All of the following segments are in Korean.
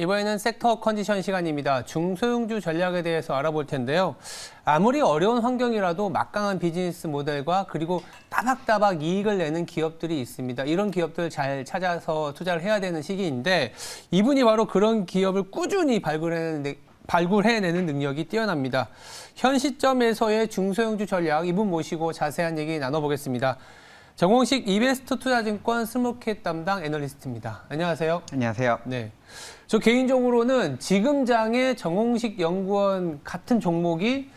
이번에는 섹터 컨디션 시간입니다. 중소형주 전략에 대해서 알아볼 텐데요. 아무리 어려운 환경이라도 막강한 비즈니스 모델과 그리고 따박따박 이익을 내는 기업들이 있습니다. 이런 기업들 잘 찾아서 투자를 해야 되는 시기인데 이분이 바로 그런 기업을 꾸준히 발굴해내는 능력이 뛰어납니다. 현 시점에서의 중소형주 전략 이분 모시고 자세한 얘기 나눠보겠습니다. 정홍식 이베스트 투자증권 스몰캡 담당 애널리스트입니다. 안녕하세요. 안녕하세요. 네, 저 개인적으로는 지금 장에 정홍식 연구원 같은 종목이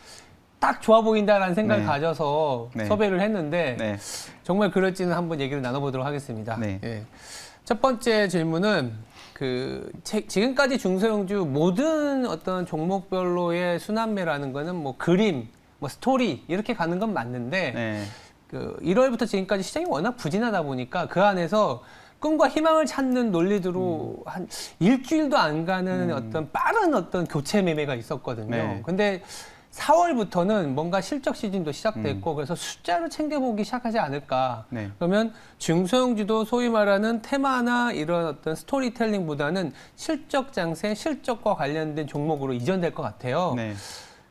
딱 좋아 보인다라는 생각을 가져서 섭외를 했는데 정말 그럴지는 한번 얘기를 나눠보도록 하겠습니다. 예. 첫 번째 질문은 지금까지 중소형주 모든 어떤 종목별로의 순환매라는 거는 뭐 그림, 뭐 스토리 이렇게 가는 건 맞는데 1월부터 지금까지 시장이 워낙 부진하다 보니까 그 안에서 꿈과 희망을 찾는 논리대로 한 일주일도 안 가는 어떤 빠른 어떤 교체 매매가 있었거든요. 근데 4월부터는 뭔가 실적 시즌도 시작됐고 그래서 숫자를 챙겨보기 시작하지 않을까. 그러면 중소형주도 소위 말하는 테마나 이런 어떤 스토리텔링보다는 실적 장세, 실적과 관련된 종목으로 이전될 것 같아요.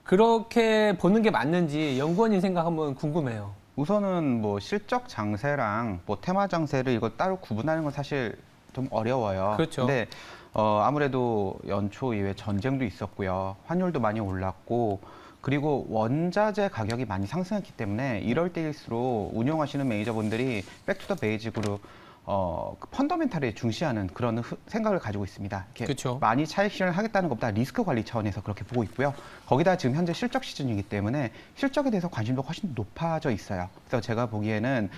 그렇게 보는 게 맞는지 연구원님 생각 한번 궁금해요. 우선은 뭐 실적 장세랑 뭐 테마 장세를 이걸 따로 구분하는 건 사실 좀 어려워요. 그렇죠. 근데 아무래도 연초 이후에 전쟁도 있었고요. 환율도 많이 올랐고 그리고 원자재 가격이 많이 상승했기 때문에 이럴 때일수록 운용하시는 매니저분들이 백투더 베이직으로 그 펀더멘탈에 중시하는 그런 생각을 가지고 있습니다. 이렇게 많이 차익 실현을 하겠다는 것보다 리스크 관리 차원에서 그렇게 보고 있고요. 거기다 지금 현재 실적 시즌이기 때문에 실적에 대해서 관심도 훨씬 높아져 있어요. 그래서 제가 보기에는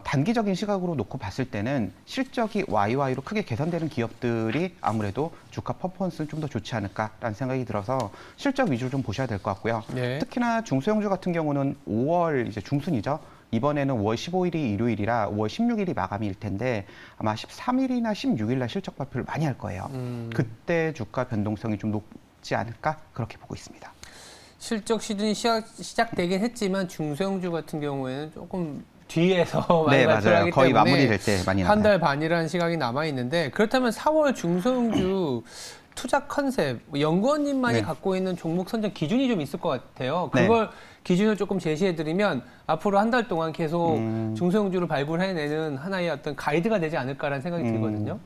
단기적인 시각으로 놓고 봤을 때는 실적이 YY로 크게 개선되는 기업들이 아무래도 주가 퍼포먼스는 좀 더 좋지 않을까라는 생각이 들어서 실적 위주로 좀 보셔야 될 것 같고요. 특히나 중소형주 같은 경우는 5월 이제 중순이죠. 이번에는 5월 15일이 일요일이라 5월 16일이 마감일 텐데 아마 13일이나 16일 날 실적 발표를 많이 할 거예요. 그때 주가 변동성이 좀 높지 않을까 그렇게 보고 있습니다. 실적 시즌이 시작되긴 했지만 중소형주 같은 경우에는 조금 뒤에서 많이 발표하기 거의 때문에 마무리될 때 많이 한 달 반이라는 시각이 남아 있는데 그렇다면 4월 중소형주 투자 컨셉 연구원님만이 갖고 있는 종목 선정 기준이 좀 있을 것 같아요. 그걸 기준을 조금 제시해드리면 앞으로 한 달 동안 계속 중소형주를 발굴해내는 하나의 어떤 가이드가 되지 않을까라는 생각이 들거든요.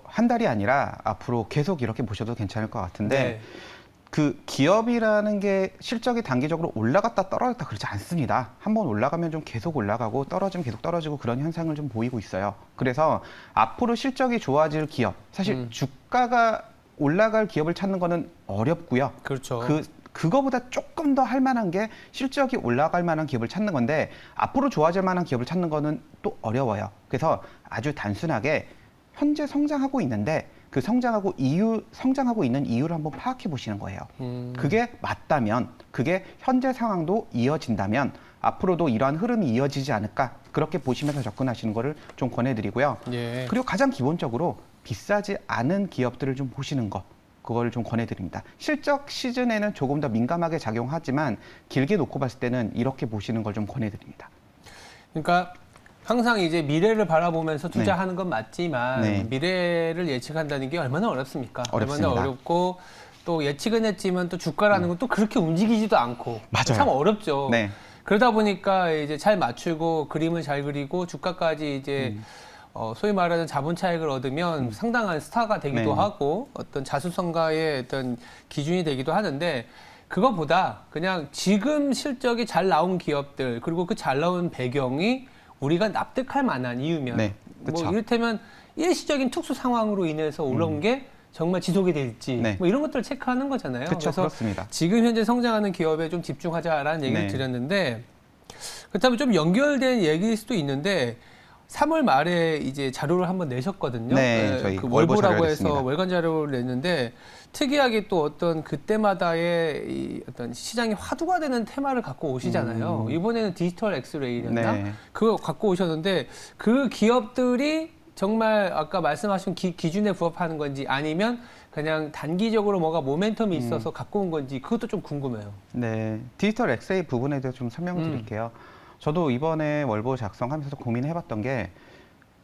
한 달이 아니라 앞으로 계속 이렇게 보셔도 괜찮을 것 같은데 그 기업이라는 게 실적이 단기적으로 올라갔다 떨어졌다 그렇지 않습니다. 한번 올라가면 좀 계속 올라가고 떨어지면 계속 떨어지고 그런 현상을 좀 보이고 있어요. 그래서 앞으로 실적이 좋아질 기업, 사실 주가가 올라갈 기업을 찾는 거는 어렵고요. 그렇죠. 그거보다 조금 더 할 만한 게 실적이 올라갈 만한 기업을 찾는 건데 앞으로 좋아질 만한 기업을 찾는 거는 또 어려워요. 그래서 아주 단순하게 현재 성장하고 있는데 그 성장하고 있는 이유를 한번 파악해 보시는 거예요. 그게 맞다면, 그게 현재 상황도 이어진다면 앞으로도 이러한 흐름이 이어지지 않을까 그렇게 보시면서 접근하시는 거를 좀 권해드리고요. 그리고 가장 기본적으로 비싸지 않은 기업들을 좀 보시는 거. 그걸 좀 권해드립니다. 실적 시즌에는 조금 더 민감하게 작용하지만 길게 놓고 봤을 때는 이렇게 보시는 걸 좀 권해드립니다. 그러니까 항상 이제 미래를 바라보면서 투자하는 건 맞지만 미래를 예측한다는 게 얼마나 어렵습니까? 어렵습니다. 얼마나 어렵고 또 예측은 했지만 또 주가라는 건 또 그렇게 움직이지도 않고 참 어렵죠. 그러다 보니까 이제 잘 맞추고 그림을 잘 그리고 주가까지 이제 소위 말하는 자본 차익을 얻으면 상당한 스타가 되기도 하고 어떤 자수성가의 어떤 기준이 되기도 하는데 그거보다 그냥 지금 실적이 잘 나온 기업들 그리고 그 잘 나온 배경이 우리가 납득할 만한 이유면 뭐 이를테면 일시적인 특수 상황으로 인해서 올라온 게 정말 지속이 될지 뭐 이런 것들을 체크하는 거잖아요. 그래서 그렇습니다. 지금 현재 성장하는 기업에 좀 집중하자라는 얘기를 드렸는데 그렇다면 좀 연결된 얘기일 수도 있는데 3월 말에 이제 자료를 한번 내셨거든요. 저희 그 월보라고 해서 월간 자료를 냈는데 특이하게 또 어떤 그때마다의 이 어떤 시장이 화두가 되는 테마를 갖고 오시잖아요. 이번에는 디지털 엑스레이였나? 그거 갖고 오셨는데 그 기업들이 정말 아까 말씀하신 기준에 부합하는 건지 아니면 그냥 단기적으로 뭐가 모멘텀이 있어서 갖고 온 건지 그것도 좀 궁금해요. 디지털 엑스레이 부분에 대해서 좀 설명을 드릴게요. 저도 이번에 월보 작성하면서 고민해봤던 게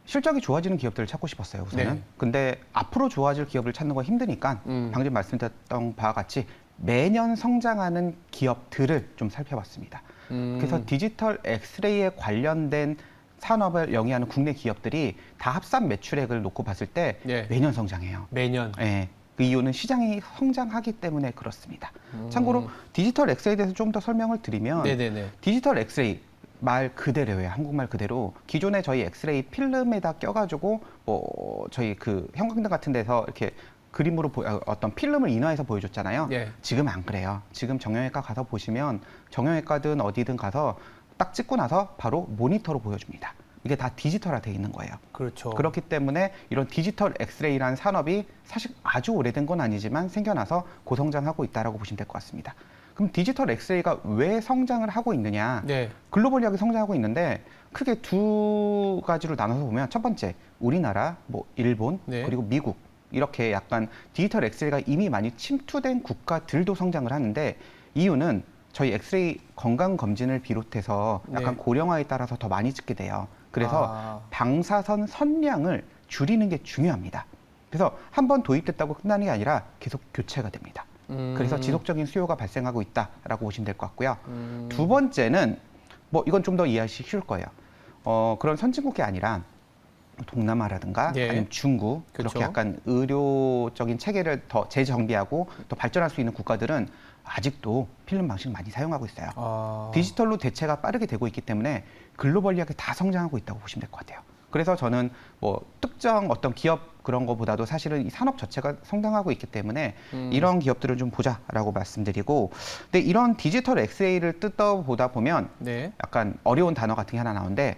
실적이 좋아지는 기업들을 찾고 싶었어요, 우선은. 네. 근데 앞으로 좋아질 기업을 찾는 건 힘드니까 방금 말씀드렸던 바와 같이 매년 성장하는 기업들을 좀 살펴봤습니다. 그래서 디지털 엑스레이에 관련된 산업을 영위하는 국내 기업들이 다 합산 매출액을 놓고 봤을 때 네. 매년 성장해요. 매년. 네. 그 이유는 시장이 성장하기 때문에 그렇습니다. 참고로 디지털 엑스레이에 대해서 좀 더 설명을 드리면 네네네. 디지털 엑스레이 말 그대로예요. 한국말 그대로. 기존에 저희 엑스레이 필름에다 껴가지고 뭐 저희 그 형광등 같은 데서 이렇게 그림으로 어떤 필름을 인화해서 보여줬잖아요. 네. 지금 안 그래요. 지금 정형외과 가서 보시면 정형외과든 어디든 가서 딱 찍고 나서 바로 모니터로 보여줍니다. 이게 다 디지털화되어 있는 거예요. 그렇죠. 그렇기 때문에 이런 디지털 엑스레이라는 산업이 사실 아주 오래된 건 아니지만 생겨나서 고성장하고 있다라고 보시면 될 것 같습니다. 그럼 디지털 엑스레이가 왜 성장을 하고 있느냐? 네. 글로벌하게 성장하고 있는데 크게 두 가지로 나눠서 보면 첫 번째, 우리나라, 뭐 일본, 네. 그리고 미국 이렇게 약간 디지털 엑스레이가 이미 많이 침투된 국가들도 성장을 하는데 이유는 저희 엑스레이 건강검진을 비롯해서 약간 네. 고령화에 따라서 더 많이 찍게 돼요. 그래서 방사선 선량을 줄이는 게 중요합니다. 그래서 한 번 도입됐다고 끝나는 게 아니라 계속 교체가 됩니다. 그래서 지속적인 수요가 발생하고 있다라고 보시면 될 것 같고요. 두 번째는 뭐 이건 좀 더 이해하기 쉬울 거예요. 그런 선진국이 아니라 동남아라든가 네. 아니면 중국 그렇죠. 그렇게 약간 의료적인 체계를 더 재정비하고 더 발전할 수 있는 국가들은 아직도 필름 방식 많이 사용하고 있어요. 디지털로 대체가 빠르게 되고 있기 때문에 글로벌리하게 다 성장하고 있다고 보시면 될 것 같아요. 그래서 저는 뭐 특정 어떤 기업 그런 거보다도 사실은 이 산업 자체가 성장하고 있기 때문에 이런 기업들을 좀 보자라고 말씀드리고, 근데 이런 디지털 엑스레이를 뜯어보다 보면 네. 약간 어려운 단어 같은 게 하나 나오는데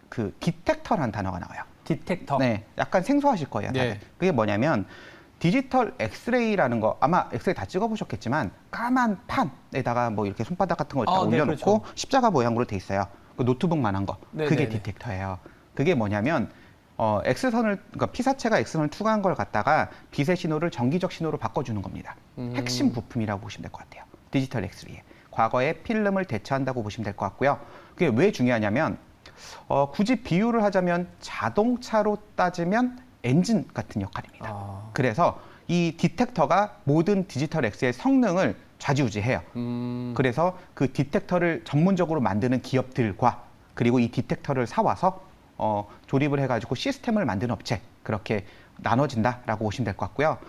그 디텍터라는 단어가 나와요. 디텍터. 네, 약간 생소하실 거예요. 다들. 네. 그게 뭐냐면 디지털 엑스레이라는 거 아마 엑스레이 다 찍어보셨겠지만 까만 판에다가 뭐 이렇게 손바닥 같은 걸 딱 네, 올려놓고 그렇죠. 십자가 모양으로 돼 있어요. 그 노트북만한 거. 네, 그게 네, 네. 디텍터예요. 그게 뭐냐면 그러니까 피사체가 X선을 투과한 걸 갖다가 빛의 신호를 전기적 신호로 바꿔주는 겁니다. 핵심 부품이라고 보시면 될 것 같아요. 디지털 엑스레이. 과거에 필름을 대체한다고 보시면 될 것 같고요. 그게 왜 중요하냐면 굳이 비유를 하자면 자동차로 따지면 엔진 같은 역할입니다. 그래서 이 디텍터가 모든 디지털 엑스의 성능을 좌지우지해요. 그래서 그 디텍터를 전문적으로 만드는 기업들과 그리고 이 디텍터를 사와서 조립을 해가지고 시스템을 만드는 업체 그렇게 나눠진다라고 보시면 될 것 같고요.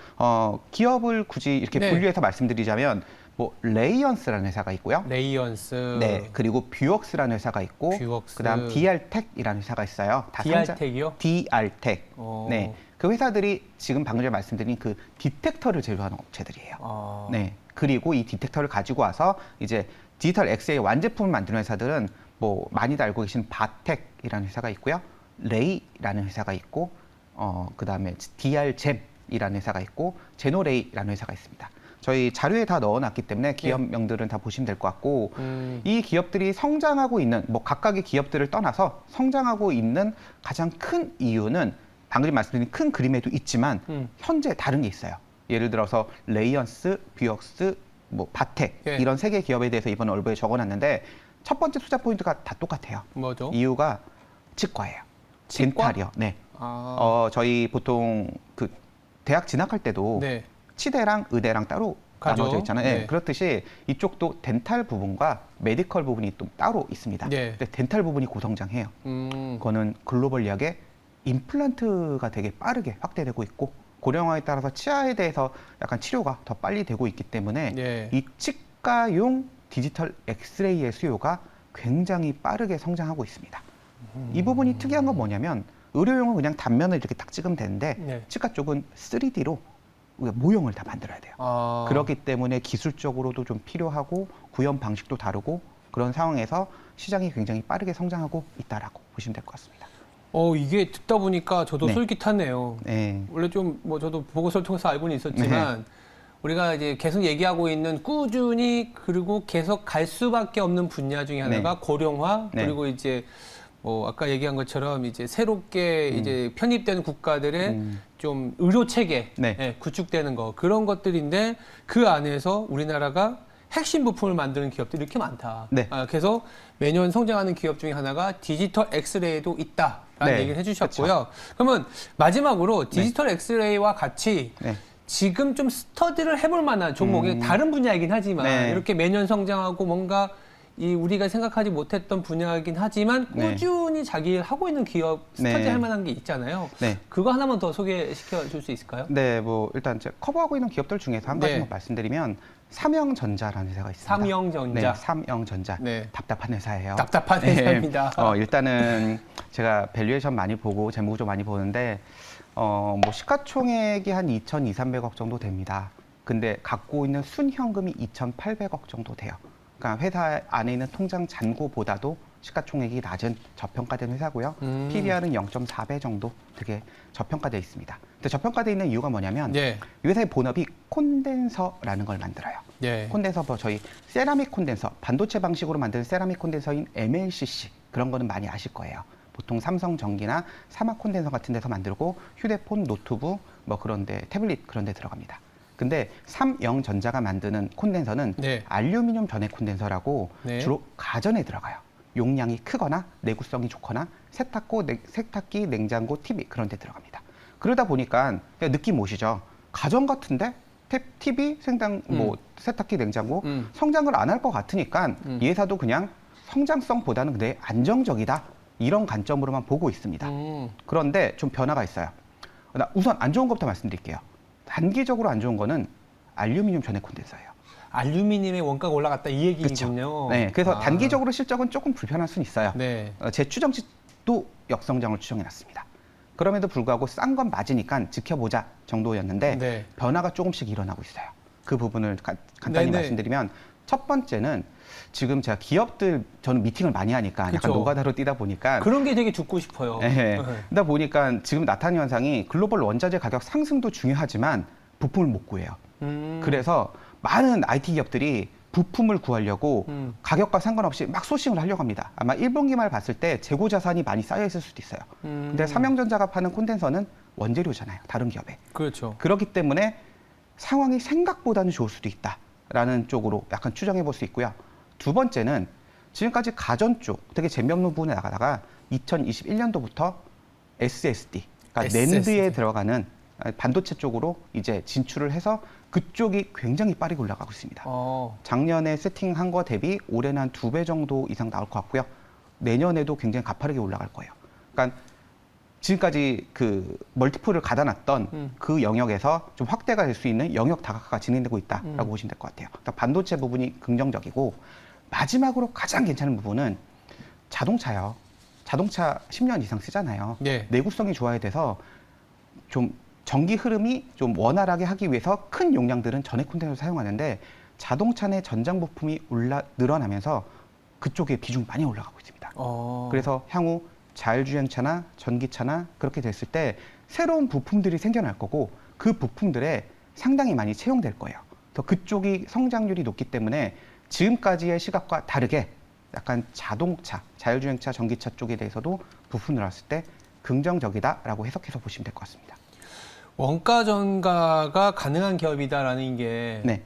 기업을 굳이 이렇게 네. 분류해서 말씀드리자면 뭐 레이언스라는 회사가 있고요. 레이언스. 네, 그리고 뷰웍스라는 회사가 있고, 뷰웍스. 그다음 DR텍이라는 회사가 있어요. 다 DR텍이요? DR텍. 네, 그 회사들이 지금 방금 전에 말씀드린 그 디텍터를 제조하는 업체들이에요. 네, 그리고 이 디텍터를 가지고 와서 이제 디지털 엑스레이 완제품을 만드는 회사들은 뭐 많이들 알고 계신 바텍이라는 회사가 있고요, 레이라는 회사가 있고, 그다음에 DR잼이라는 회사가 있고, 제노레이라는 회사가 있습니다. 저희 자료에 다 넣어놨기 때문에 기업명들은 다 보시면 될 것 같고, 이 기업들이 성장하고 있는 뭐 각각의 기업들을 떠나서 성장하고 있는 가장 큰 이유는 방금 말씀드린 큰 그림에도 있지만 현재 다른 게 있어요. 예를 들어서 레이언스, 뷰웍스, 뭐 바텍 이런 세 개 기업에 대해서 이번 얼부에 적어놨는데 첫 번째 투자 포인트가 다 똑같아요. 뭐죠? 이유가 치과예요. 치과? 덴탈이요. 네. 저희 보통 그 대학 진학할 때도 네. 치대랑 의대랑 따로 가죠. 나눠져 있잖아요. 네. 네. 그렇듯이 이쪽도 덴탈 부분과 메디컬 부분이 또 따로 있습니다. 네. 근데 덴탈 부분이 고성장해요. 그거는 글로벌리하게 임플란트가 되게 빠르게 확대되고 있고 고령화에 따라서 치아에 대해서 약간 치료가 더 빨리 되고 있기 때문에 네. 이 치과용 디지털 엑스레이의 수요가 굉장히 빠르게 성장하고 있습니다. 이 부분이 특이한 건 뭐냐면 의료용은 그냥 단면을 이렇게 딱 찍으면 되는데 네. 치과 쪽은 3D로 모형을 다 만들어야 돼요. 그렇기 때문에 기술적으로도 좀 필요하고 구현 방식도 다르고 그런 상황에서 시장이 굉장히 빠르게 성장하고 있다라고 보시면 될 것 같습니다. 이게 듣다 보니까 저도 네. 솔깃하네요. 네. 원래 좀 뭐 저도 보고서를 통해서 알고는 있었지만 우리가 이제 계속 얘기하고 있는 꾸준히 그리고 계속 갈 수밖에 없는 분야 중에 하나가 고령화 그리고 이제 뭐 아까 얘기한 것처럼 이제 새롭게 이제 편입되는 국가들의 좀 의료 체계 구축되는 거 그런 것들인데 그 안에서 우리나라가 핵심 부품을 만드는 기업들이 이렇게 많다. 네. 그래서 매년 성장하는 기업 중에 하나가 디지털 엑스레이도 있다라는 네, 얘기를 해주셨고요. 그러면 마지막으로 디지털 엑스레이와 같이 지금 좀 스터디를 해볼 만한 종목이 다른 분야이긴 하지만 이렇게 매년 성장하고 뭔가 우리가 생각하지 못했던 분야이긴 하지만 꾸준히 자기 일 하고 있는 기업 스터디 할 만한 게 있잖아요. 그거 하나만 더 소개시켜 줄 수 있을까요? 네, 뭐 일단 제가 커버하고 있는 기업들 중에서 한 가지만 말씀드리면 삼영전자라는 회사가 있습니다. 삼영전자. 네, 삼영전자. 답답한 회사예요. 답답한 회사입니다. 일단은 제가 밸류에이션 많이 보고 재무구조 많이 보는데 뭐 시가총액이 한 2,200~300억 정도 됩니다. 근데 갖고 있는 순현금이 2,800억 정도 돼요. 그러니까 회사 안에 있는 통장 잔고보다도 시가총액이 낮은 저평가된 회사고요. PBR은 0.4배 정도 되게 저평가되어 있습니다. 근데 저평가되어 있는 이유가 뭐냐면 이 회사의 본업이 콘덴서라는 걸 만들어요. 콘덴서, 저희 세라믹 콘덴서, 반도체 방식으로 만드는 세라믹 콘덴서인 MLCC 그런 거는 많이 아실 거예요. 보통 삼성전기나 사막 콘덴서 같은 데서 만들고 휴대폰, 노트북, 뭐 그런데 태블릿 그런 데 들어갑니다. 근데 삼영전자가 만드는 콘덴서는 알루미늄 전해 콘덴서라고 주로 가전에 들어가요. 용량이 크거나 내구성이 좋거나 세탁기, 냉장고, TV 그런 데 들어갑니다. 그러다 보니까 느낌 오시죠? 가전 같은데 TV, 뭐 세탁기, 냉장고 성장을 안 할 것 같으니까 이 회사도 그냥 성장성보다는 근데 안정적이다. 이런 관점으로만 보고 있습니다. 그런데 좀 변화가 있어요. 우선 안 좋은 것부터 말씀드릴게요. 단기적으로 안 좋은 거는 알루미늄 전해 콘덴서예요. 알루미늄의 원가가 올라갔다 이 얘기군요. 네, 그래서 단기적으로 실적은 조금 불편할 수는 있어요. 제 추정치도 역성장을 추정해놨습니다. 그럼에도 불구하고 싼 건 맞으니까 지켜보자 정도였는데 변화가 조금씩 일어나고 있어요. 그 부분을 간단히 말씀드리면 첫 번째는 지금 제가 기업들 저는 미팅을 많이 하니까 약간 노가다로 뛰다 보니까 그런 게 되게 듣고 싶어요. 그러다 보니까 지금 나타나는 현상이 글로벌 원자재 가격 상승도 중요하지만 부품을 못 구해요. 그래서 많은 IT 기업들이 부품을 구하려고 가격과 상관없이 막 소싱을 하려고 합니다. 아마 1분기 말 봤을 때 재고 자산이 많이 쌓여 있을 수도 있어요. 근데 삼영전자가 파는 콘덴서는 원재료잖아요. 다른 기업에. 그렇기 때문에 상황이 생각보다는 좋을 수도 있다라는 쪽으로 약간 추정해 볼 수 있고요. 두 번째는 지금까지 가전 쪽 되게 재미없는 부분에 나가다가 2021년도부터 SSD, 그러니까 낸드에 들어가는 반도체 쪽으로 이제 진출을 해서 그쪽이 굉장히 빠르게 올라가고 있습니다. 작년에 세팅한 거 대비 올해는 한 2배 정도 이상 나올 것 같고요. 내년에도 굉장히 가파르게 올라갈 거예요. 그러니까 지금까지 그 멀티플을 가다놨던 그 영역에서 좀 확대가 될 수 있는 영역 다각화가 진행되고 있다라고 보시면 될 것 같아요. 그러니까 반도체 부분이 긍정적이고 마지막으로 가장 괜찮은 부분은 자동차요. 자동차 10년 이상 쓰잖아요. 내구성이 좋아야 돼서 좀 전기 흐름이 좀 원활하게 하기 위해서 큰 용량들은 전해 콘덴서를 사용하는데 자동차 내 전장 부품이 늘어나면서 그쪽에 비중이 많이 올라가고 있습니다. 그래서 향후 자율주행차나 전기차나 그렇게 됐을 때 새로운 부품들이 생겨날 거고 그 부품들에 상당히 많이 채용될 거예요. 그래서 그쪽이 성장률이 높기 때문에 지금까지의 시각과 다르게 약간 자동차, 자율주행차, 전기차 쪽에 대해서도 부품 늘었을 때 긍정적이다라고 해석해서 보시면 될 것 같습니다. 원가 전가가 가능한 기업이다라는 게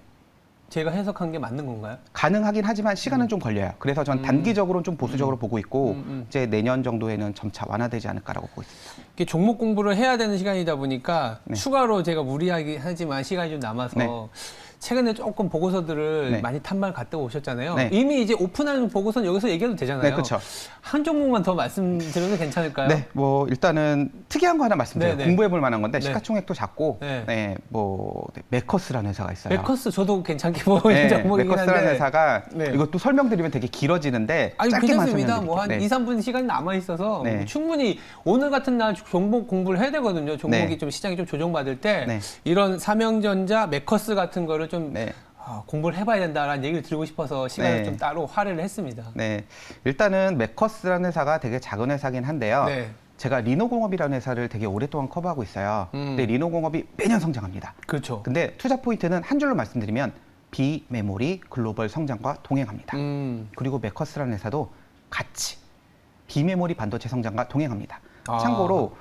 제가 해석한 게 맞는 건가요? 가능하긴 하지만 시간은 좀 걸려요. 그래서 전 단기적으로는 좀 보수적으로 보고 있고 이제 내년 정도에는 점차 완화되지 않을까라고 보고 있습니다. 이게 종목 공부를 해야 되는 시간이다 보니까 추가로 제가 무리하긴 하지만 시간이 좀 남아서 최근에 조금 보고서들을 많이 탐방을 갔다 오셨잖아요. 이미 이제 오픈한 보고서는 여기서 얘기해도 되잖아요. 그렇죠. 한 종목만 더 말씀드려도 괜찮을까요? 뭐 일단은 특이한 거 하나 말씀드려요. 공부해볼 만한 건데 시가총액도 작고 메커스라는 회사가 있어요. 메커스 저도 괜찮게 보이는 종목이긴 한데 메커스라는 회사가 이것도 설명드리면 되게 길어지는데 짧게만 설명드릴게요. 뭐 한 2, 3분 시간이 남아있어서 충분히 오늘 같은 날 종목 공부를 해야 되거든요. 종목이 좀 시장이 좀 조정받을 때 이런 삼영전자, 메커스 같은 거를 좀 공부를 해봐야 된다라는 얘기를 드리고 싶어서 시간을 좀 따로 할애를 했습니다. 일단은 메커스라는 회사가 되게 작은 회사긴 한데요. 제가 리노공업이라는 회사를 되게 오랫동안 커버하고 있어요. 근데 리노공업이 매년 성장합니다. 그렇죠. 근데 투자 포인트는 한 줄로 말씀드리면 비메모리 글로벌 성장과 동행합니다. 그리고 메커스라는 회사도 같이 비메모리 반도체 성장과 동행합니다. 참고로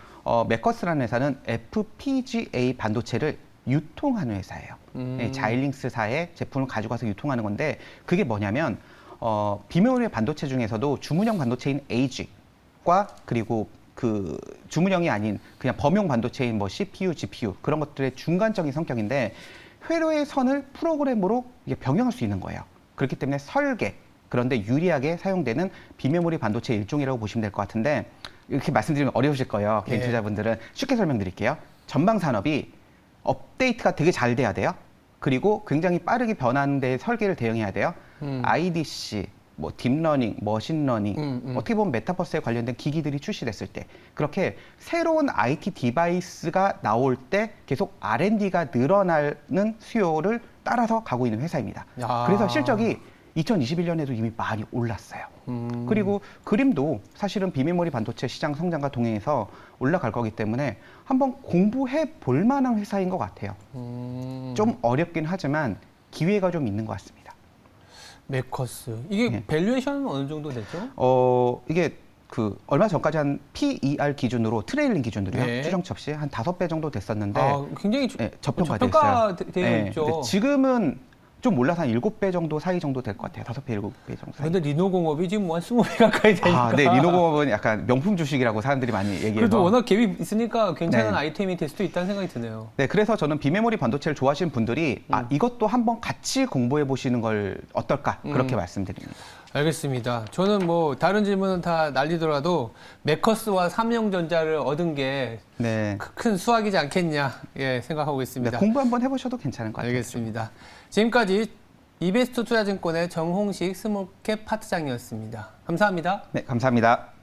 메커스라는 회사는 FPGA 반도체를 유통하는 회사예요. 자일링스사의 제품을 가져가서 유통하는 건데 그게 뭐냐면 비메모리 반도체 중에서도 주문형 반도체인 AG과 그리고 그 주문형이 아닌 그냥 범용 반도체인 뭐 CPU, GPU 그런 것들의 중간적인 성격인데 회로의 선을 프로그램으로 이게 변경할 수 있는 거예요. 그렇기 때문에 설계, 그런데 유리하게 사용되는 비메모리 반도체 일종이라고 보시면 될 것 같은데 이렇게 말씀드리면 어려우실 거예요. 개인 투자분들은 쉽게 설명드릴게요. 전방 산업이 업데이트가 되게 잘 돼야 돼요. 그리고 굉장히 빠르게 변하는 데 설계를 대응해야 돼요. IDC, 뭐 딥러닝, 머신러닝, 어떻게 보면 메타버스에 관련된 기기들이 출시됐을 때 그렇게 새로운 IT 디바이스가 나올 때 계속 R&D가 늘어나는 수요를 따라서 가고 있는 회사입니다. 그래서 실적이 2021년에도 이미 많이 올랐어요. 그리고 그림도 사실은 비메모리 반도체 시장 성장과 동행해서 올라갈 거기 때문에 한번 공부해 볼 만한 회사인 것 같아요. 좀 어렵긴 하지만 기회가 좀 있는 것 같습니다. 메커스. 이게 밸류에이션은 어느 정도 되죠? 이게 그 얼마 전까지 한 PER 기준으로 트레일링 기준으로요. 추정치 없이 한 5배 정도 됐었는데 굉장히 저평가되어 저평가되어 있죠. 지금은 좀 올라서 한 7배 정도 사이 정도 될 것 같아요. 5배, 7배 정도 사이. 근데 리노공업이 지금 뭐 한 20배 가까이 되니까. 네, 리노공업은 약간 명품 주식이라고 사람들이 많이 얘기해요. 그래도 워낙 갭이 있으니까 괜찮은 아이템이 될 수도 있다는 생각이 드네요. 네, 그래서 저는 비메모리 반도체를 좋아하시는 분들이 이것도 한번 같이 공부해 보시는 걸 어떨까 그렇게 말씀드립니다. 알겠습니다. 저는 뭐 다른 질문은 다 날리더라도 메커스와 삼성전자를 얻은 게 큰 수확이지 않겠냐 생각하고 있습니다. 네, 공부 한번 해보셔도 괜찮을 것 같아요. 알겠습니다. 지금까지 이베스트 투자증권의 정홍식 스몰캡 파트장이었습니다. 감사합니다. 네, 감사합니다.